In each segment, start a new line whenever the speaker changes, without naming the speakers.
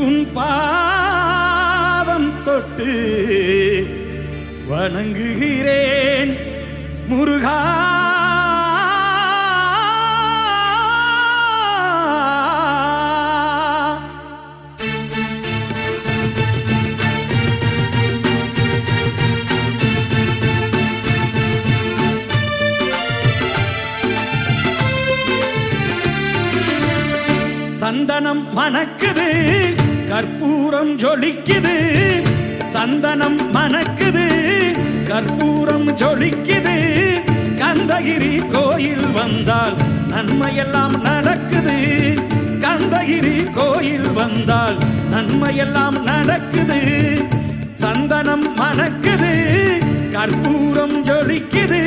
உன் பாதம் தொட்டு வணங்குகிறேன் முருகா. சந்தனம் மணக்குது, கற்பூரம் ஜொலிக்குது. சந்தனம் மணக்குது, கற்பூரம் ஜொலிக்குது. கந்தகிரி கோயில் வந்தால் நன்மையெல்லாம் நடக்குது. கந்தகிரி கோயில் வந்தால் நன்மையெல்லாம் நடக்குது. சந்தனம் மணக்குது, கற்பூரம் ஜொலிக்குது.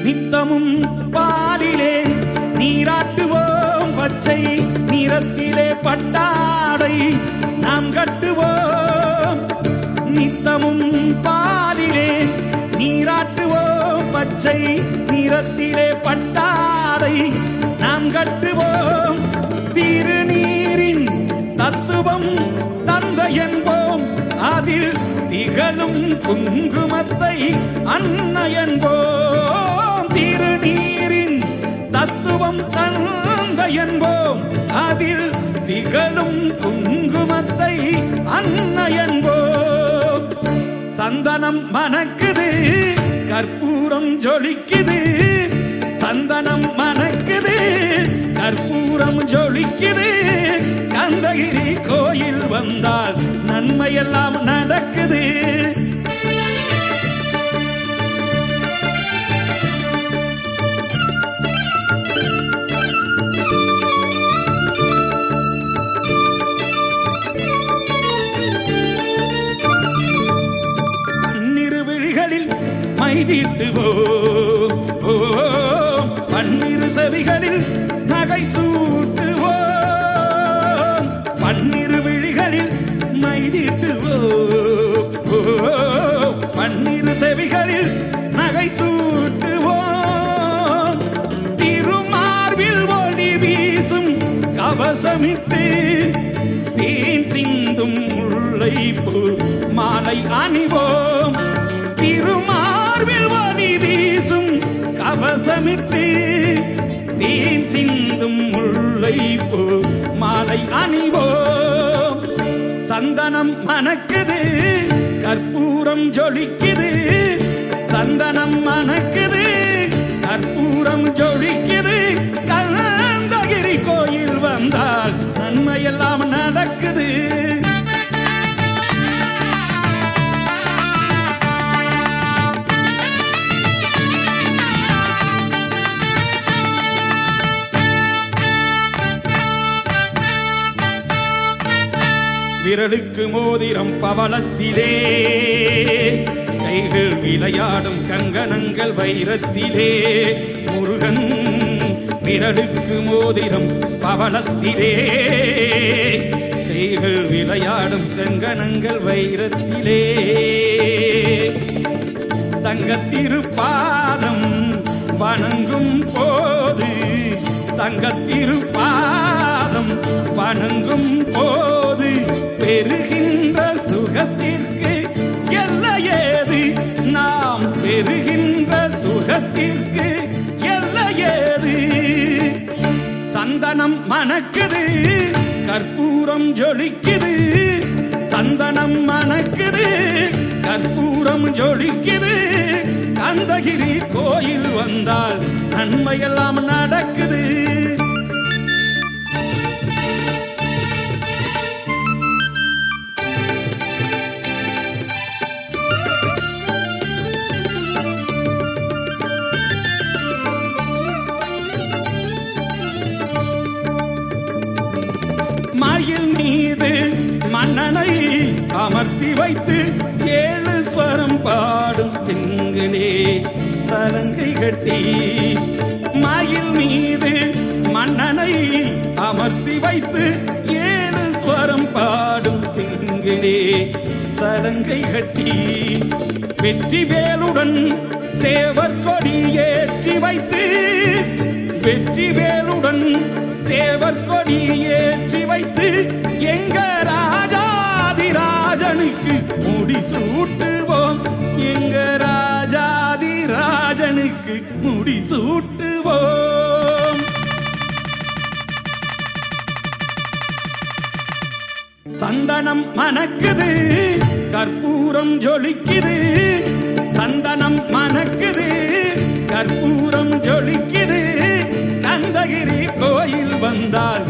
நித்தமும் பாலிலே நீராட்டுவோம், பச்சை நிறத்திலே பட்டாடை நாம் கட்டுவோம். நித்தமும் பாலிலே நீராட்டுவோம், பச்சை நிறத்திலே பட்டாடை நாம் கட்டுவோம். திருநீரின் தத்துவம் தந்தை என்போம், அதில் திகழும் குங்குமத்தை அன்னை என்போம். திருநீரின் தத்துவம் தந்தை என்போம், அதில் திகழும் குங்குமத்தை அன்னை என்போம். சந்தனம் மணக்குது, கற்பூரம் ஜொலிக்குது. சந்தனம் மணக்குது, கற்பூரம் ஜொலிக்குது. கந்தகிரி கோயில் வந்தால் நன்மையெல்லாம் நடக்குது. மைதீட்டுவோம், பன்னிரு செவிகளில் நகை சூட்டுவோம். பன்னிரு விழிகளில் மைதீட்டுவோம், பன்னிரு செவிகளில் நகை சூட்டுவோம். திருமார்பில் ஒளி வீசும் கவசமிட்டு தேன் சிந்தும் முல்லைப்பூ மாலை அணிவோம். திருமார்பில் ஒளி வீசும் கவசமிட்டு தேன் சிந்தும் முல்லைப்பூ மாலை அணிவோம். சந்தனம் மணக்குது, கற்பூரம் ஜொலிக்குது. சந்தனம் மணக்குது, கற்பூரம் ஜொலிக்குது. கந்தகிரி கோயில் வந்தால் நன்மையெல்லாம் நடக்குது. விரலுக்கு மோதிரம் பவளத்திலே, கைகள் விளையாடும் கங்கணங்கள் வைரத்திலே. முருகன் விரலுக்கு மோதிரம் பவளத்திலே, கைகள் விளையாடும் கங்கணங்கள் வைரத்திலே. தங்கத்திருப்பாதம் வணங்கும் போது, தங்கத்திருப்பாதம் வணங்கும் போது பெறுகின்ற சுகத்திற்கு எல்லையேது. நாம் பெறுகின்ற சுகத்திற்கு எல்லையேது. சந்தனம் மணக்குது, கற்பூரம் ஜொலிக்குது. சந்தனம் மணக்குது, கற்பூரம் ஜொலிக்குது. கந்தகிரி கோயில் வந்தால் நன்மையெல்லாம் நடக்குது. மயில் மீது மன்னனை அமர்த்தி வைத்து 7 ஸ்வரம் பாடும் திங்களே சலங்கை கட்டி. மயில் மீது மன்னனை அமர்த்தி வைத்து 7 ஸ்வரம் பாடும் திங்களே சலங்கை கட்டி வெற்றி வேலுடன் சேவர் கொடி ஏற்றி வைத்து வெற்றி வேலுடன் சேவர் கொடி ஏற்றி வைத்து எங்க ராஜாதிராஜனுக்கு முடி சூட்டுவோம் எங்க ராஜாதிராஜனுக்கு முடி சூட்டுவோம். சந்தனம் மணக்குது கற்பூரம் ஜொலிக்குது சந்தனம் மணக்குது கற்பூரம் ஜொலிக்குது கந்தகிரி கோயில் வந்தால்